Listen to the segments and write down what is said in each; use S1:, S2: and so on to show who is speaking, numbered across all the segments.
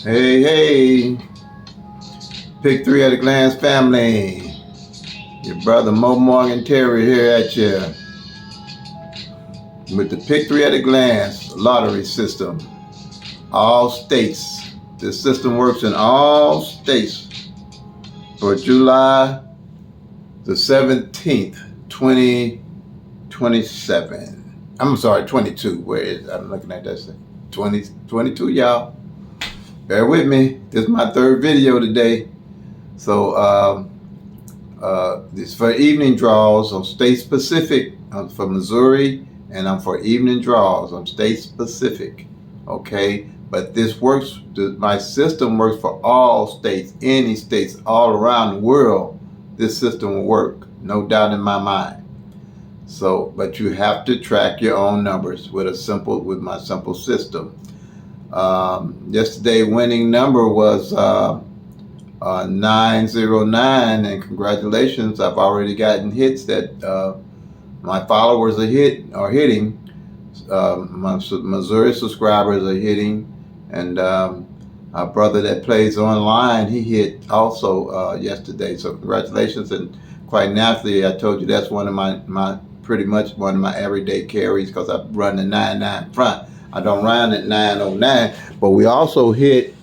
S1: Hey, hey, Pick-3 at a glance family. Your brother Mo Morgan Terry here at you with the Pick-3 at a glance lottery system. All states. This system works in all states for July the 17th, 2027. I'm sorry, 22. Where is I'm looking at that? 2022, y'all. Bear with me. This is my third video today. So this is for evening draws. I'm state specific. I'm for Missouri, and I'm for evening draws. I'm state specific. Okay, but this works. My system works for all states, any states all around the world. This system will work, no doubt in my mind. So, but you have to track your own numbers with my simple system. Yesterday winning number was 909, and congratulations, I've already gotten hits that my followers are hitting. My Missouri subscribers are hitting, and our brother that plays online, he hit also yesterday. So congratulations, and quite naturally, I told you that's one of my pretty much one of my everyday carries, because I run the 99 front. I don't run at 909, but we also hit,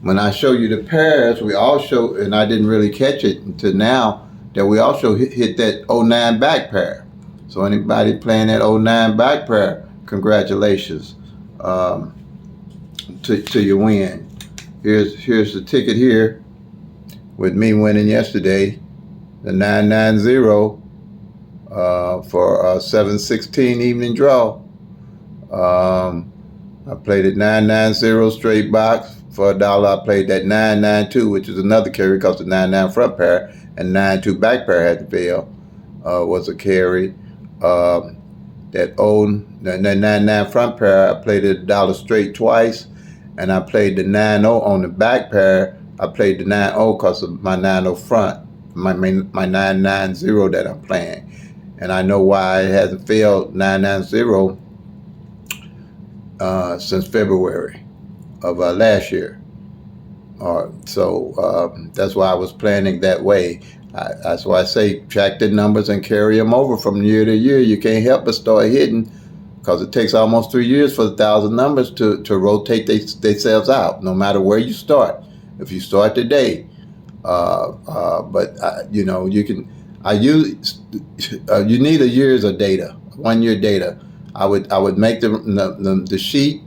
S1: when I show you the pairs, we all show, and I didn't really catch it until now, that we also hit that 09 back pair. So anybody playing that 09 back pair, congratulations to your win. Here's the ticket here with me winning yesterday, the 990 for 716 evening draw. I played it 990 straight box. For $1, I played that 992, which is another carry because the 99 front pair and 92 back pair had to fail. Was a carry. That 99 front pair, I played it $1 straight twice, and I played the 90 on the back pair. I played the 90 because of my 90 front, my 990 that I'm playing, and I know why it hasn't failed 990 since February of last year. So that's why I was planning that way. That's why I say track the numbers and carry them over from year to year. You can't help but start hitting, because it takes almost 3 years for the 1,000 numbers to rotate themselves out, no matter where you start. If you start today, you know, you can. You need a year's of data, 1 year data. I would make the sheet,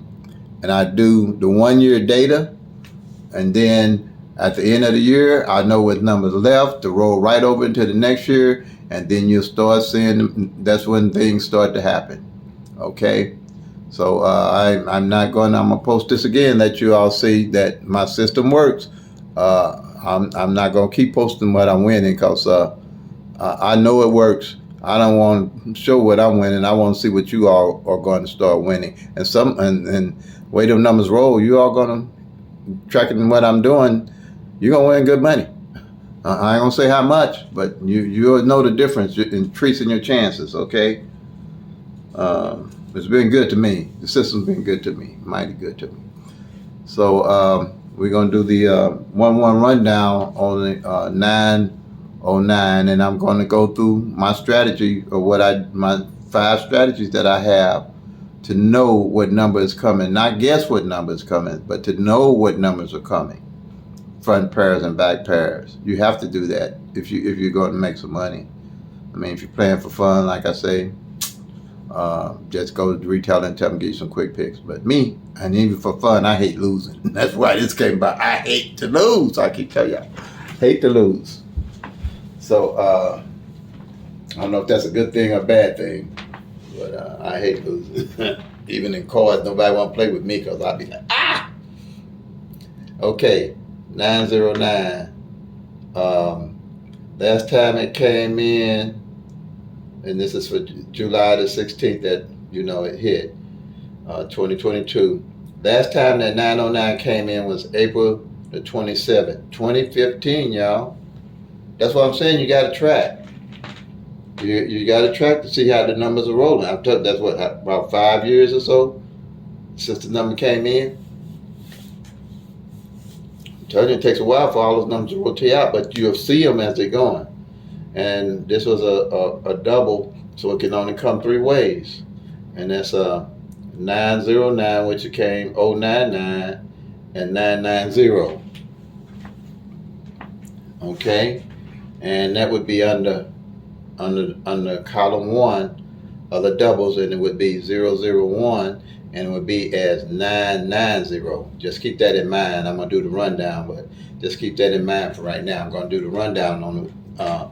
S1: and I do the 1 year data, and then at the end of the year, I know what numbers left to roll right over into the next year, and then you'll start seeing, that's when things start to happen. Okay, so I'm gonna post this again, let you all see that my system works. I'm not gonna keep posting what I'm winning, because I know it works. I don't want to show what I'm winning. I want to see what you all are going to start winning. And way them numbers roll, you all going to, tracking what I'm doing, you're going to win good money. I ain't going to say how much, but you'll know the difference, increasing your chances, okay? It's been good to me. The system's been good to me, mighty good to me. So we're going to do the 1-1 rundown on the 909, and I'm going to go through my strategy, or my 5 strategies that I have to know what number is coming. Not guess what number is coming, but to know what numbers are coming. Front pairs and back pairs. You have to do that if you're going to make some money. I mean, if you're playing for fun, like I say, just go to retail and tell them, get you some quick picks. But me, and even for fun, I hate losing. That's why this came about. I hate to lose. I keep telling y'all, hate to lose. So I don't know if that's a good thing or a bad thing, but I hate losing. Even in cards, nobody want to play with me, because I'll be like, ah! Okay, 909. Last time it came in, and this is for July the 16th that, you know, it hit, 2022. Last time that 909 came in was April the 27th, 2015, y'all. That's what I'm saying. You got to track. You got to track to see how the numbers are rolling. I've told that's what, about 5 years or so since the number came in. Told you it takes a while for all those numbers to rotate out, but you'll see them as they're going. And this was a double, so it can only come three ways. And that's 909, which became 099, and 990. Okay, and that would be under column 1 of the doubles, and it would be 001, and it would be as 990. Just keep that in mind. I'm gonna do the rundown, but just keep that in mind for right now. I'm gonna do the rundown on the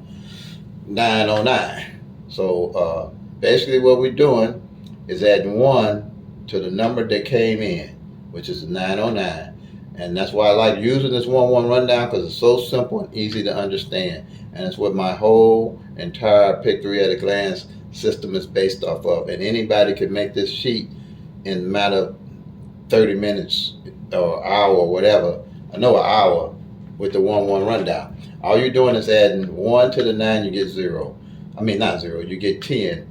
S1: 909. So basically what we're doing is adding 1 to the number that came in, which is 909. And that's why I like using this 1-1 rundown, because it's so simple and easy to understand. And it's what my whole entire PICK-3 at a glance system is based off of. And anybody can make this sheet in a matter of 30 minutes or hour or whatever. I know an hour with the 1-1 rundown. All you're doing is adding 1 to the 9, you get 0. I mean, not 0, you get 10.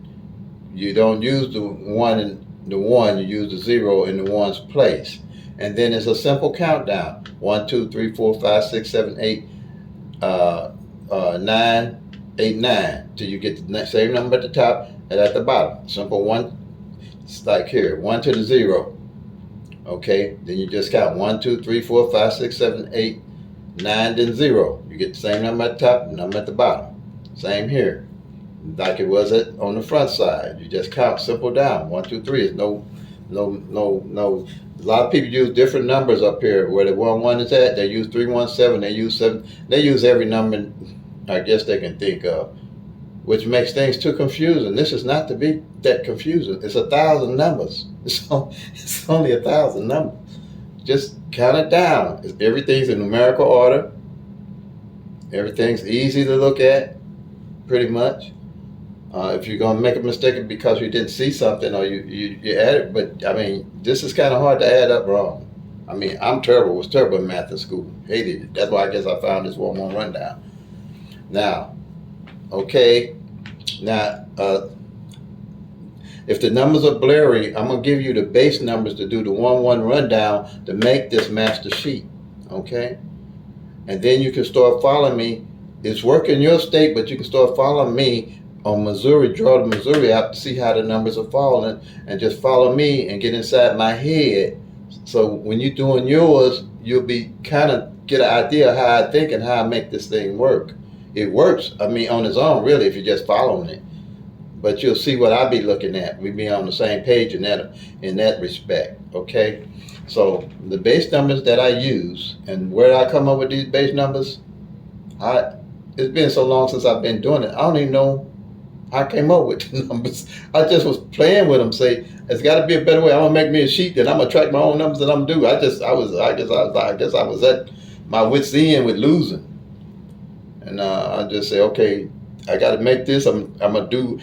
S1: You don't use the 1 and the 1, you use the 0 in the 1's place. And then it's a simple countdown. 1, 2, 3, 4, 5, 6, 7, 8, 9, 8, 9. Till you get the same number at the top and at the bottom. Simple one. It's like here, 1 to the 0. Okay, then you just count 1, 2, 3, 4, 5, 6, 7, 8, 9, then 0. You get the same number at the top, number at the bottom. Same here, like it was on the front side. You just count simple down. 1, 2, 3. It's no. A lot of people use different numbers up here. Where the 1-1 is at, they use 317. They use 7. They use every number I guess they can think of, which makes things too confusing. This is not to be that confusing. It's 1,000 numbers. It's only 1,000 numbers. Just count it down. Everything's in numerical order. Everything's easy to look at, pretty much. If you're going to make a mistake because you didn't see something or you add it, but I mean, this is kind of hard to add up wrong. I mean, was terrible in math in school. Hated it. That's why I guess I found this 1-1 rundown. Now, okay, now, if the numbers are blurry, I'm going to give you the base numbers to do the 1-1 rundown to make this master sheet, okay? And then you can start following me. It's working in your state, but you can start following me on Missouri. Draw the Missouri app to see how the numbers are falling, and just follow me and get inside my head. So when you're doing yours, you'll be kind of get an idea of how I think and how I make this thing work. It works, I mean, on its own, really, if you're just following it. But you'll see what I'll be looking at. We'll be on the same page in that respect, okay? So the base numbers that I use, and where I come up with these base numbers, it's been so long since I've been doing it, I don't even know how I came up with the numbers. I just was playing with them, say, there's got to be a better way. I'm gonna make me a sheet that I'm gonna track my own numbers that I'm due. I guess I was at my wit's end with losing. And I just say, okay, I got to make this. I'm gonna do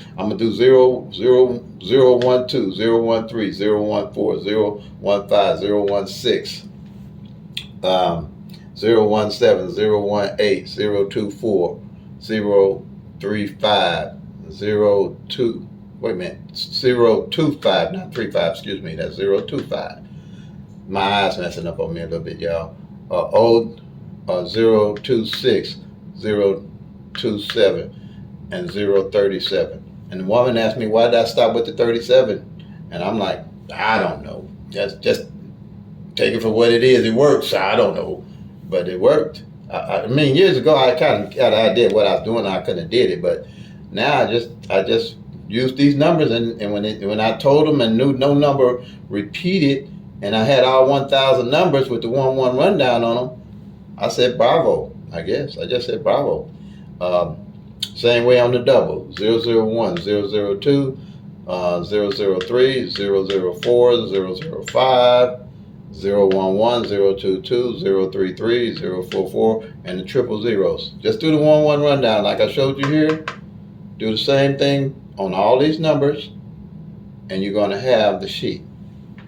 S1: 0, 0, 0, 1, 2, 0, 1, 3, 0, 1, 4, 0, 1, 5, 0, 1, 6, 0, 1, 7, 0, 1, 8, 0, 2, 4, 0, 3, 5, 0, 2. Wait a minute, 0, 2, 5, not 3, 5. Excuse me. That's 0, 2, 5. My eyes messing up on me a little bit, y'all. 0, 2, 6. 0, 2, 7, and 0, 37. And the woman asked me, why did I stop with the 37? And I'm like, I don't know. Just take it for what it is. It works. I don't know. But it worked. I mean, years ago, I kind of got an idea of what I was doing. I couldn't have did it. But now I just used these numbers. And when I told them and knew no number repeated, and I had all 1,000 numbers with the 1-1 rundown on them, I said, bravo. I guess. I just said bravo. Same way on the double. 001, 002, 003, 004, 005, 011, 022, 033, 044, and the triple zeros. Just do the 1-1 rundown like I showed you here. Do the same thing on all these numbers, and you're going to have the sheet.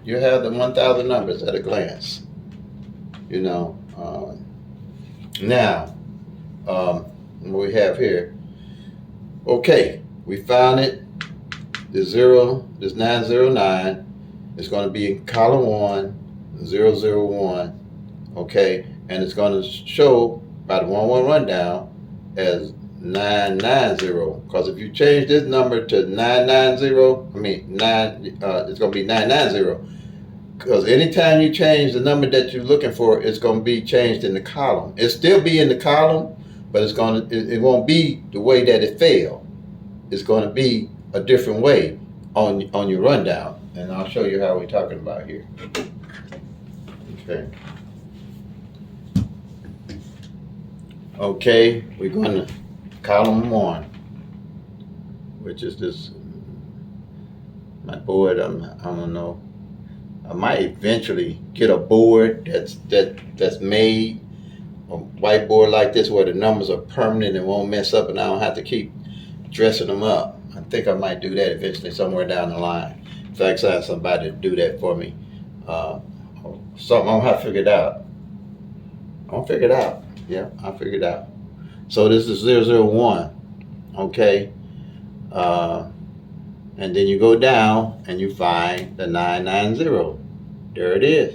S1: You have the 1,000 numbers at a glance. You know. Now, what we have here. Okay, we found it. This 909 is going to be in column 1, 001. Okay, and it's going to show by the 1-1 rundown as 990. Because if you change this number to 990, I mean it's going to be 990. Because anytime you change the number that you're looking for, it's going to be changed in the column. It'll still be in the column, but it won't be the way that it fell. It's going to be a different way on your rundown, and I'll show you how we're talking about here. Okay, we're going to column 1, which is this. My board, I don't know. I might eventually get a board that's made, a whiteboard like this, where the numbers are permanent and won't mess up, and I don't have to keep dressing them up. I think I might do that eventually somewhere down the line. In fact, I have somebody to do that for me. Something I'm gonna have to figure it out. I'll figure it out. Yeah, I'll figure it out. So this is 001. Okay. And then you go down and you find the 990. There it is.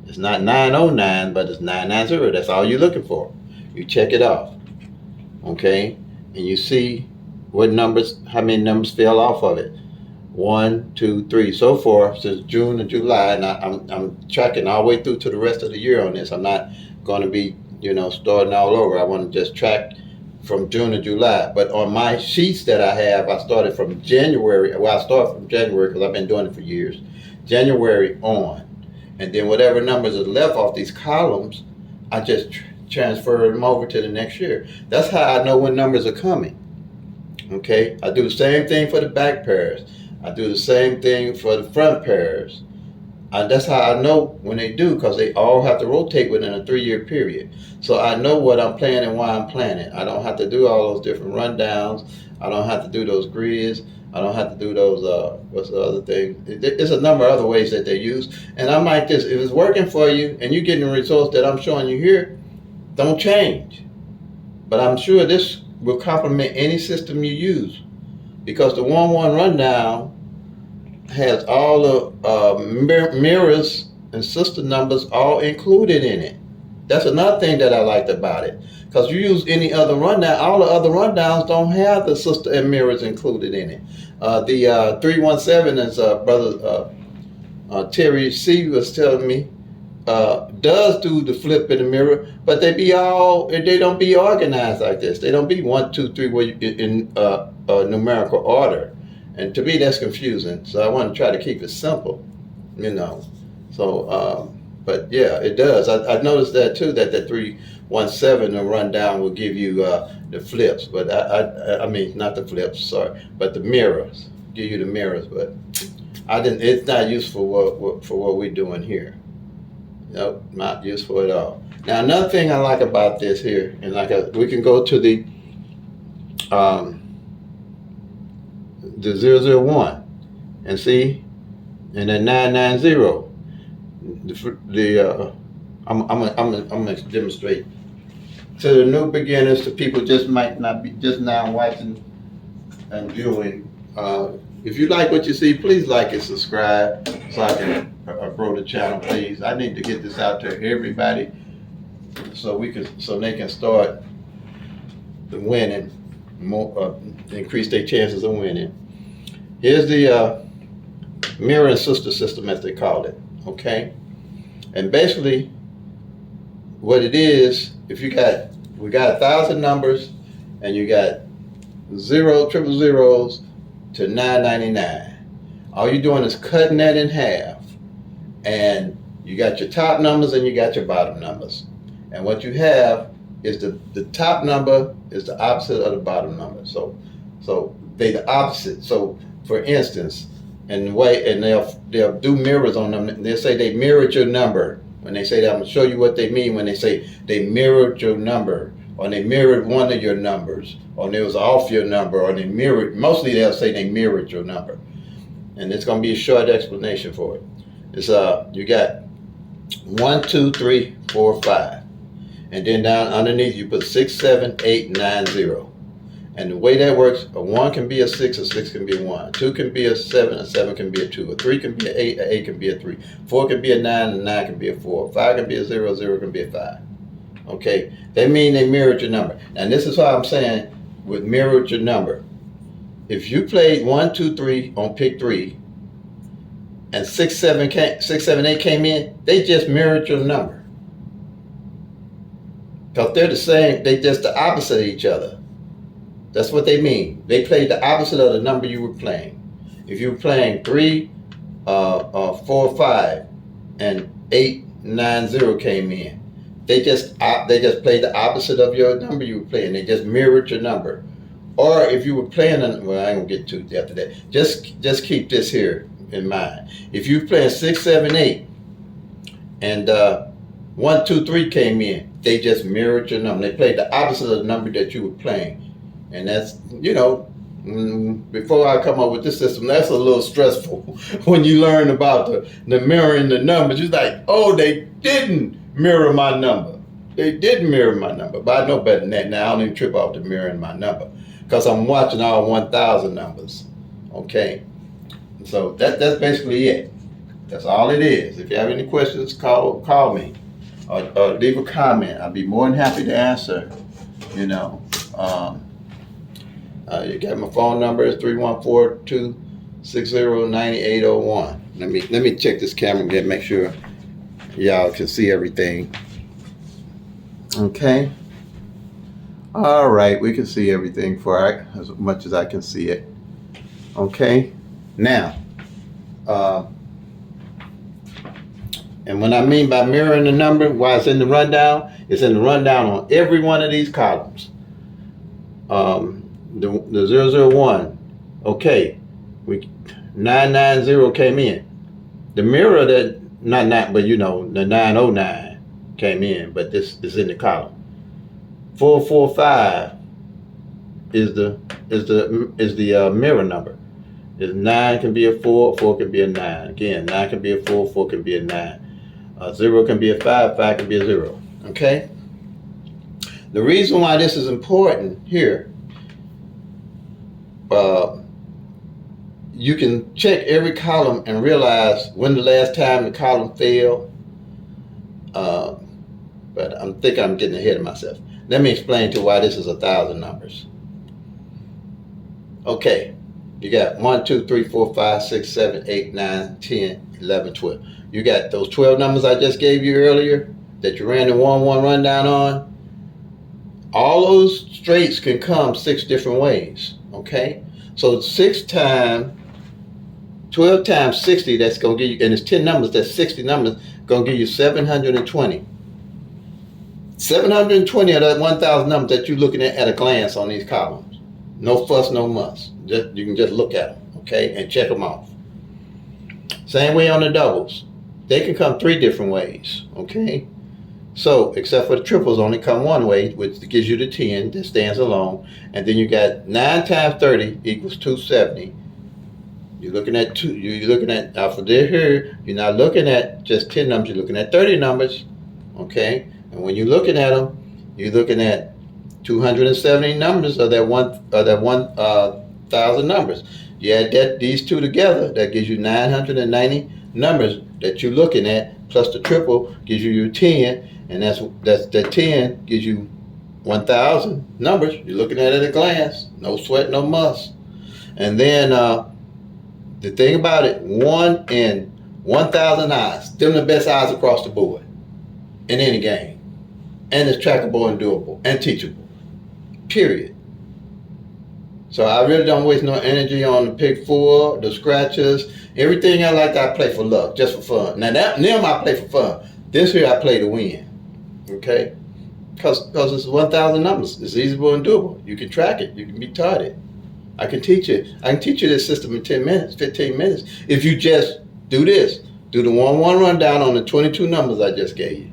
S1: It's not 909, but it's 990. That's all you're looking for. You check it off. Okay? And you see what numbers, how many numbers fell off of it. 1, 2, 3, so forth since June and July. And I'm tracking all the way through to the rest of the year on this. I'm not going to be, starting all over. I want to just track from June to July. But on my sheets that I have, I started from January. Well, I start from January because I've been doing it for years. January on. And then whatever numbers are left off these columns, I just transfer them over to the next year. That's how I know when numbers are coming. Okay? I do the same thing for the back pairs. I do the same thing for the front pairs. That's how I know when they do, because they all have to rotate within a 3-year period. So I know what I'm planning and why I'm planning. I don't have to do all those different rundowns. I don't have to do those grids. I don't have to do those, what's the other thing? There's a number of other ways that they use. And I'm like this, if it's working for you and you're getting the results that I'm showing you here, don't change. But I'm sure this will complement any system you use, because the 1-1 rundown has all the mirrors and sister numbers all included in it. That's another thing that I liked about it. Because you use any other rundown, all the other rundowns don't have the sister and mirrors included in it. The 317, as brother Terry C was telling me, does do the flip in the mirror, but they don't be organized like this. They don't be 1, 2, 3 where you in numerical order. And to me, that's confusing. So I want to try to keep it simple, So, but yeah, it does. I noticed that too, that the 317, the rundown will give you the flips. But I mean, not the flips, sorry, but the mirrors. Give you the mirrors. But it's not useful for what we're doing here. Nope, not useful at all. Now, another thing I like about this here, and we can go to the 001 and see, and then 990. I'm gonna demonstrate to the new beginners, to people just might not be just now watching and viewing. If you like what you see, please like and subscribe so I can grow the channel, please. I need to get this out to everybody so they can start winning more, increase their chances of winning. Here's the mirror and sister system, as they call it. Okay, and basically what it is, if we got 1,000 numbers and you got 0, triple zeros to 999. All you're doing is cutting that in half, and you got your top numbers and you got your bottom numbers. And what you have is the top number is the opposite of the bottom number. So they the opposite. So for instance, and they'll do mirrors on them. They'll say they mirrored your number. When they say that, I'm gonna show you what they mean when they say they mirrored your number, or they mirrored one of your numbers, or it was off your number, or they mirrored. Mostly they'll say they mirrored your number, and it's gonna be a short explanation for it. It's you got 1, 2, 3, 4, 5, and then down underneath you put 6, 7, 8, 9, 0. And the way that works, a 1 can be a 6, a 6 can be a 1. 2 can be a 7 can be a 2. A 3 can be an 8, a 8 can be a 3. 4 can be a 9, a 9 can be a 4. 5 can be a 0, a 0 can be a 5. Okay, they mean they mirrored your number. And this is why I'm saying with mirrored your number. If you played 1, 2, 3 on pick 3, and 6, 7, 8 came in, they just mirrored your number. Because they're the same, they just the opposite of each other. That's what they mean. They played the opposite of the number you were playing. If you were playing 3, 4, 5, and 8, 9, 0 came in, they just played the opposite of your number you were playing. They just mirrored your number. Or if you were playing, well, I ain't gonna get too after that. Just keep this here in mind. If you were playing 6, 7, 8, and 1, 2, 3 came in, they just mirrored your number. They played the opposite of the number that you were playing. And that's, before I come up with this system, that's a little stressful when you learn about the mirroring the numbers. It's like, oh, they didn't mirror my number. They didn't mirror my number. But I know better than that now. I don't even trip off the mirroring my number because I'm watching all 1,000 numbers. Okay? So that's basically it. That's all it is. If you have any questions, call me or leave a comment. I'll be more than happy to answer. You got my phone number is 314-260-9801. Let me check this camera again, make sure y'all can see everything. Okay. All right, we can see everything as much as I can see it. Okay. Now, and when I mean by mirroring the number, why it's in the rundown, it's in the rundown on every one of these columns. The 001, okay, 990 came in. The mirror that but the 909 came in, but this is in the column. 445 is the mirror number. 9 can be a 4, 4 can be a 9. Again, 9 can be a 4, 4 can be a 9. 0 can be a 5, 5 can be a 0. Okay. The reason why this is important here. You can check every column and realize when the last time the column failed. But I'm thinking I'm getting ahead of myself. Let me explain to why this is 1,000 numbers. Okay, you got 1, 2, 3, 4, 5, 6, 7, 8, 9, 10, 11, 12. You got those 12 numbers I just gave you earlier that you ran the 1-1 rundown on. All those straights can come 6 different ways. Okay, so 12 times 60, that's going to give you, and it's 10 numbers, that's 60 numbers, going to give you 720. 720 of that 1,000 numbers that you're looking at a glance on these columns. No fuss, no muss. You can just look at them, okay, and check them off. Same way on the doubles. They can come 3 different ways, okay? So, except for the triples only come one way, which gives you the 10 that stands alone. And then you got 9 times 30 equals 270. You're looking at now for here, you're not looking at just 10 numbers, you're looking at 30 numbers, okay? And when you're looking at them, you're looking at 270 numbers of that 1,000 numbers. You add these two together, that gives you 990 numbers that you're looking at, plus the triple gives you your 10. And that's that 10 gives you 1,000 numbers. You're looking at it at a glance. No sweat, no muss. And then the thing about it, 1 in 1,000 eyes. Them the best eyes across the board in any game. And it's trackable and doable and teachable. Period. So I really don't waste no energy on the pick 4, the scratches, everything I like. I play for luck, just for fun. Now them I play for fun. This here I play to win. Okay, because it's 1,000 numbers. It's easable and doable. You can track it. You can be taught it. I can teach it. I can teach you this system in 10 minutes, 15 minutes. If you just do this, do the 1-1 rundown on the 22 numbers I just gave you.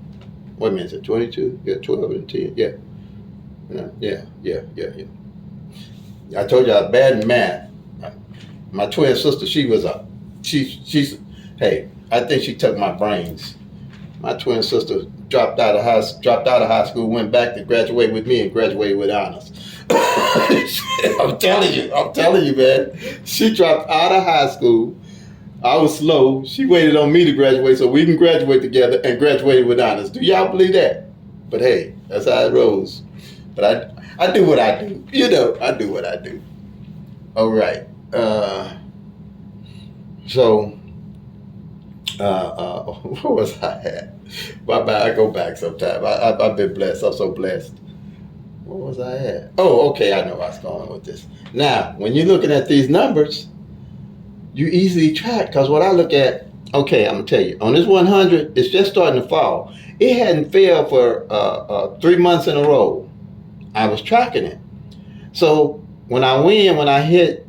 S1: Wait a minute, is it 22? Yeah, 12 and 10. Yeah. I told you I was bad in math. My twin sister, she's hey, I think she took my brains. My twin sister dropped out of high school, went back to graduate with me and graduated with honors. I'm telling you, man. She dropped out of high school. I was slow. She waited on me to graduate so we can graduate together and graduated with honors. Do y'all believe that? But hey, that's how it rolls. But I do what I do. You know, I do what I do. All right. So, what was I at? I go back sometime. I've been blessed. I'm so blessed. What was I at? Oh, okay. I know where I was going with this. Now, when you're looking at these numbers, you easily track, because what I look at, okay, I'm going to tell you, on this 100, it's just starting to fall. It hadn't failed for 3 months in a row. I was tracking it. So when I hit,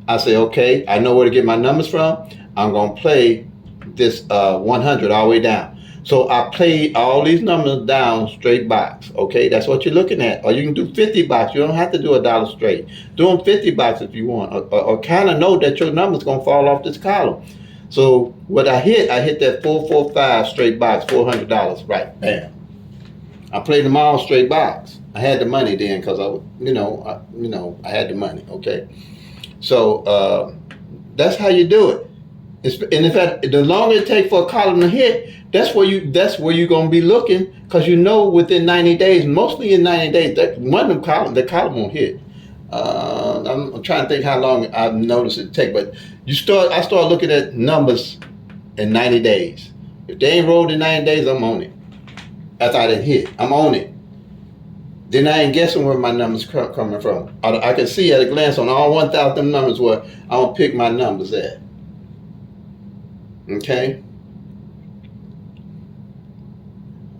S1: I say, okay, I know where to get my numbers from. I'm going to play this 100 all the way down. So I played all these numbers down straight box. Okay, that's what you're looking at. Or you can do 50 box. You don't have to do a dollar straight. Do them 50 box if you want. Or kind of know that your number's going to fall off this column. So what I hit that 445 straight box, $400. Right, bam. I played them all straight box. I had the money then because I had the money. Okay, so that's how you do it. And in fact, the longer it takes for a column to hit, that's where you're gonna be looking, because you know within 90 days, mostly in 90 days, that one of them the column won't hit. I'm trying to think how long I've noticed it take, but I start looking at numbers in 90 days. If they ain't rolled in 90 days, I'm on it. After I didn't hit, I'm on it. Then I ain't guessing where my numbers coming from. I can see at a glance on all 1,000 numbers where I'm gonna pick my numbers at. Okay.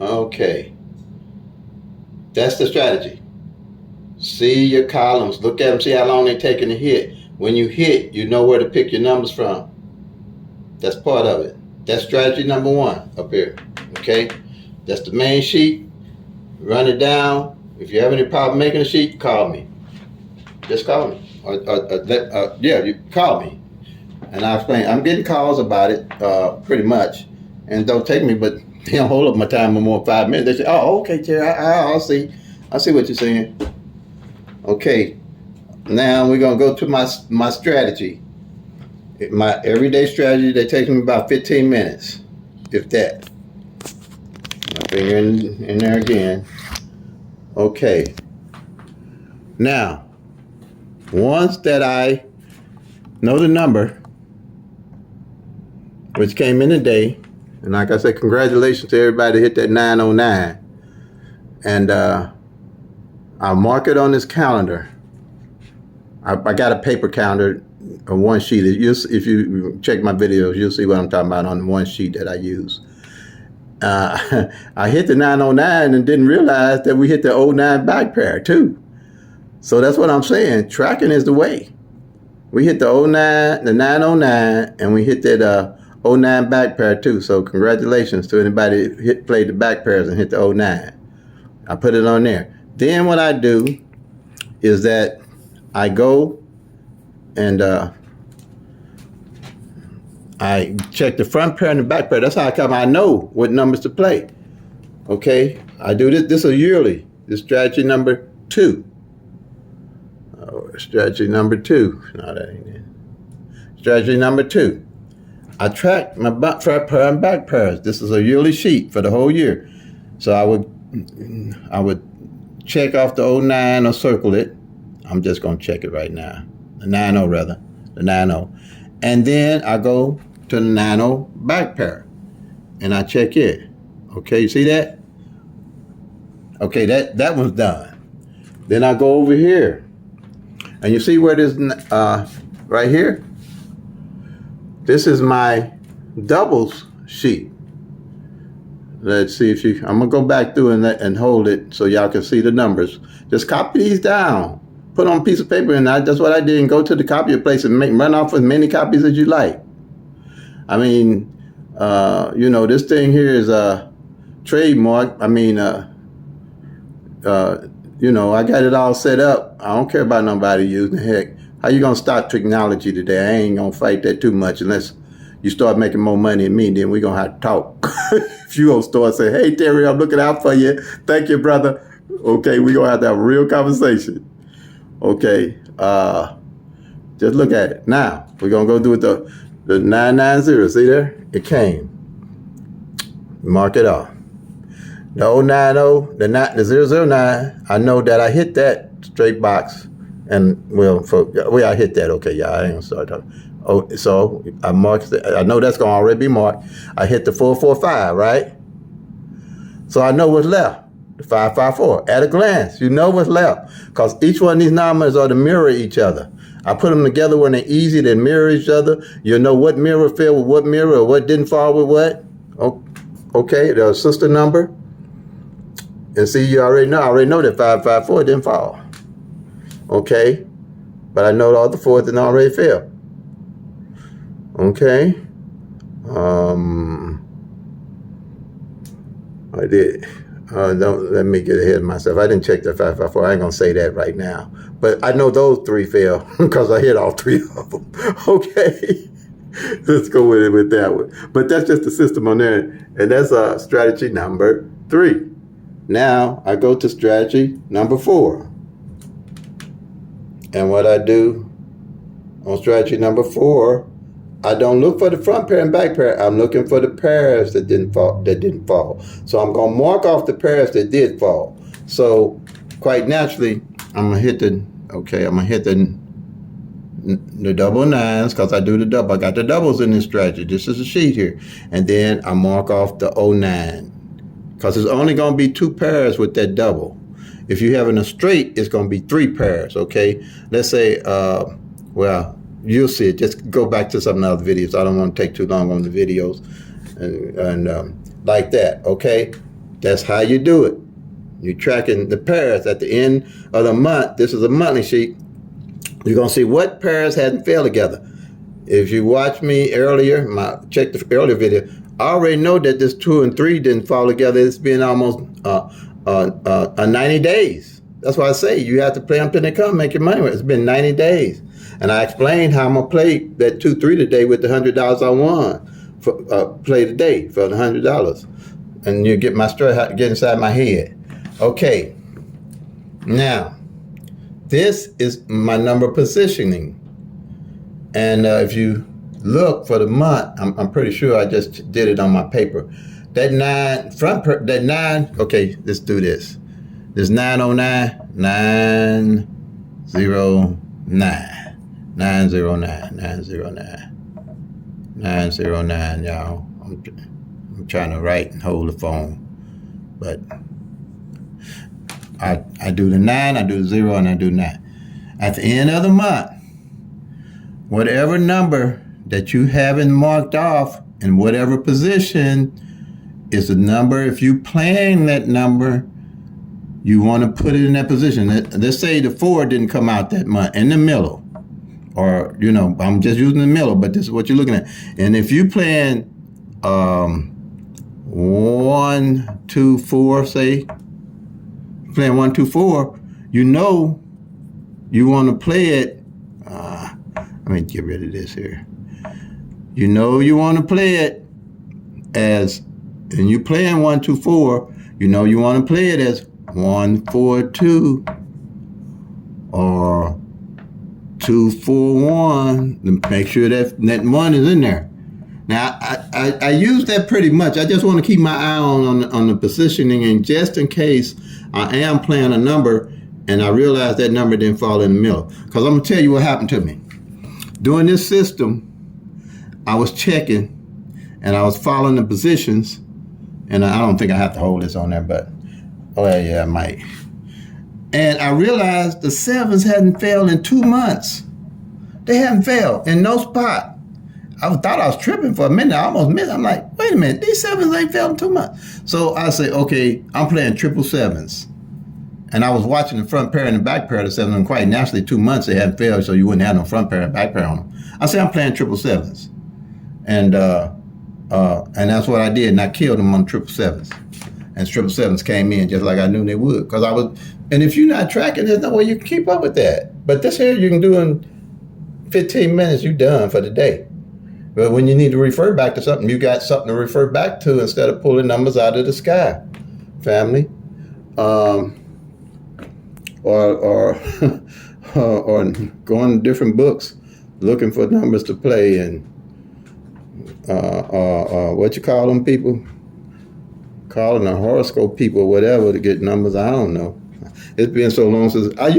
S1: Okay. That's the strategy. See your columns. Look at them. See how long they're taking to hit. When you hit, you know where to pick your numbers from. That's part of it. That's strategy number 1 up here. Okay. That's the main sheet. Run it down. If you have any problem making a sheet, call me. Just call me. You call me. And I'll explain. I'm getting calls about it pretty much. And don't take me, but they don't hold up my time no more than 5 minutes. They say, oh, okay, Terry, I'll see. I see what you're saying. Okay. Now we're going to go to my strategy. My everyday strategy, they take me about 15 minutes, if that. My finger in there again. Okay. Now, once that I know the number, which came in today, and like I said, congratulations to everybody that hit that 909. And I'll mark it on this calendar. I got a paper calendar on one sheet. If you check my videos, you'll see what I'm talking about on the one sheet that I use. I hit the 909 and didn't realize that we hit the 09 back pair too. So that's what I'm saying. Tracking is the way. We hit the 09, the 909, and we hit that 09 back pair too. So congratulations to anybody who played the back pairs and hit the 09. I put it on there. Then what I do is that I go and I check the front pair and the back pair. That's how I know what numbers to play. Okay, I do this. This is yearly. This is strategy number 2. Strategy number 2. No, that ain't it. Strategy number 2. I track my front pair and back pairs. This is a yearly sheet for the whole year. So I would check off the 09 or circle it. I'm just going to check it right now. The 90 rather. The 90. And then I go to the 90 back pair. And I check it. Okay, you see that? Okay, that one's done. Then I go over here. And you see where this, right here? This is my doubles sheet. Let's see if I'm gonna go back through and hold it so y'all can see the numbers. Just copy these down. Put on a piece of paper, and that's what I did, and go to the copier place and run off as many copies as you like. I mean, this thing here is a trademark. I mean, I got it all set up. I don't care about nobody using it. Heck, how you gonna stop technology today? I ain't gonna fight that too much unless you start making more money than me. Then we gonna have to talk. If you gonna start saying, "Hey Terry, I'm looking out for you. Thank you, brother." Okay, we gonna have to have a real conversation. Okay, just look at it. Now we're gonna go do it the 990. See there? It came. Mark it off. The 090, the 009, I know that I hit that straight box. And I hit that. Okay, yeah, I ain't gonna start talking. Oh, so I marked. I know that's gonna already be marked. I hit the 445, right? So I know what's left. The 554. At a glance, you know what's left, because each one of these numbers are to mirror each other. I put them together when they're easy to mirror each other. You know what mirror fell with what mirror, or what didn't fall with what. Okay, the sister number. And see, I already know that 554 didn't fall. Okay, but I know the other fours didn't already fail. Okay, I did. Don't let me get ahead of myself. I didn't check the 554. I ain't gonna say that right now. But I know those three fail because I hit all three of them. Okay, let's go with that one. But that's just the system on there, and that's strategy number 3. Now I go to strategy number 4. And what I do on strategy number 4, I don't look for the front pair and back pair. I'm looking for the pairs that didn't fall. So I'm gonna mark off the pairs that did fall. So quite naturally, I'm gonna hit the double nines, because I do the double. I got the doubles in this strategy. This is a sheet here. And then I mark off the 09, because there's only gonna be 2 pairs with that double. If you're having a straight, it's going to be 3 pairs, okay? Let's say, well, you'll see it. Just go back to some of the other videos. I don't want to take too long on the videos. And like that, okay? That's how you do it. You're tracking the pairs at the end of the month. This is a monthly sheet. You're going to see what pairs hadn't failed together. If you watch me earlier, check the earlier video, I already know that this 2 and 3 didn't fall together. It's been almost 90 days. That's why I say you have to play them till they come, make your money with. It's been 90 days. And I explained how I'm going to play that 2-3 today with the $100 I won. Play today for the $100. And you get my stress, get inside my head. Okay. Now, this is my number positioning. And if you look for the month, I'm pretty sure I just did it on my paper. That 9, okay, let's do this. This 909, 909, 909, y'all. I'm trying to write and hold the phone. But I do the 9, I do the 0, and I do 9. At the end of the month, whatever number that you haven't marked off in whatever position is the number. If you playing that number, you want to put it in that position. Let's say the 4 didn't come out that month, in the middle. Or, I'm just using the middle, but this is what you're looking at. And if you playing 1, 2, 4, say, playing 1, 2, 4, you want to play it. Let me get rid of this here. You want to play it as, and you playing 1, 2, 4, you want to play it as 1, 4, 2 or 2, 4, 1. Make sure that 1 is in there. Now I use that pretty much. I just want to keep my eye on the positioning, and just in case I am playing a number and I realize that number didn't fall in the middle. Because I'm gonna tell you what happened to me. During this system, I was checking and I was following the positions, and I don't think I have to hold this on there, but yeah, I might. And I realized the 7s hadn't failed in 2 months. They hadn't failed in no spot. I thought I was tripping for a minute. I almost missed. I'm like, wait a minute, these 7s ain't failed in 2 months. So I say, okay, I'm playing 777s. And I was watching the front pair and the back pair of the 7s, and quite naturally 2 months they hadn't failed, so you wouldn't have no front pair and back pair on them. I say I'm playing 777s. And that's what I did, and I killed them on 777s. And 777s came in just like I knew they would. And if you're not tracking, there's no way you can keep up with that. But this here you can do in 15 minutes, you're done for the day. But when you need to refer back to something, you got something to refer back to instead of pulling numbers out of the sky, family. Or going to different books, looking for numbers to play, and what you call them people? calling the horoscope people or whatever to get numbers. I don't know. It's been so long since I've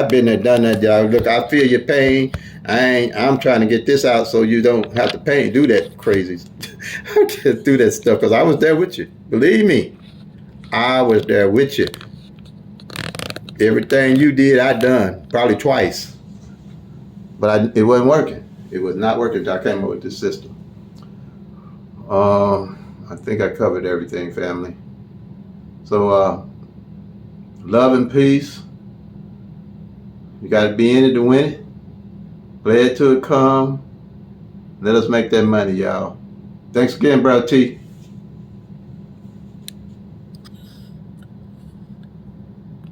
S1: been there, done that, y'all. Look, I feel your pain. I'm trying to get this out so you don't have to do that crazy, do that stuff, because I was there with you. Believe me, I was there with you. Everything you did, I done probably twice, but it wasn't working. It was not working until I came up with this system. I think I covered everything, family. So, love and peace. You got to be in it to win it. Play it till it come. Let us make that money, y'all. Thanks again, Brother T.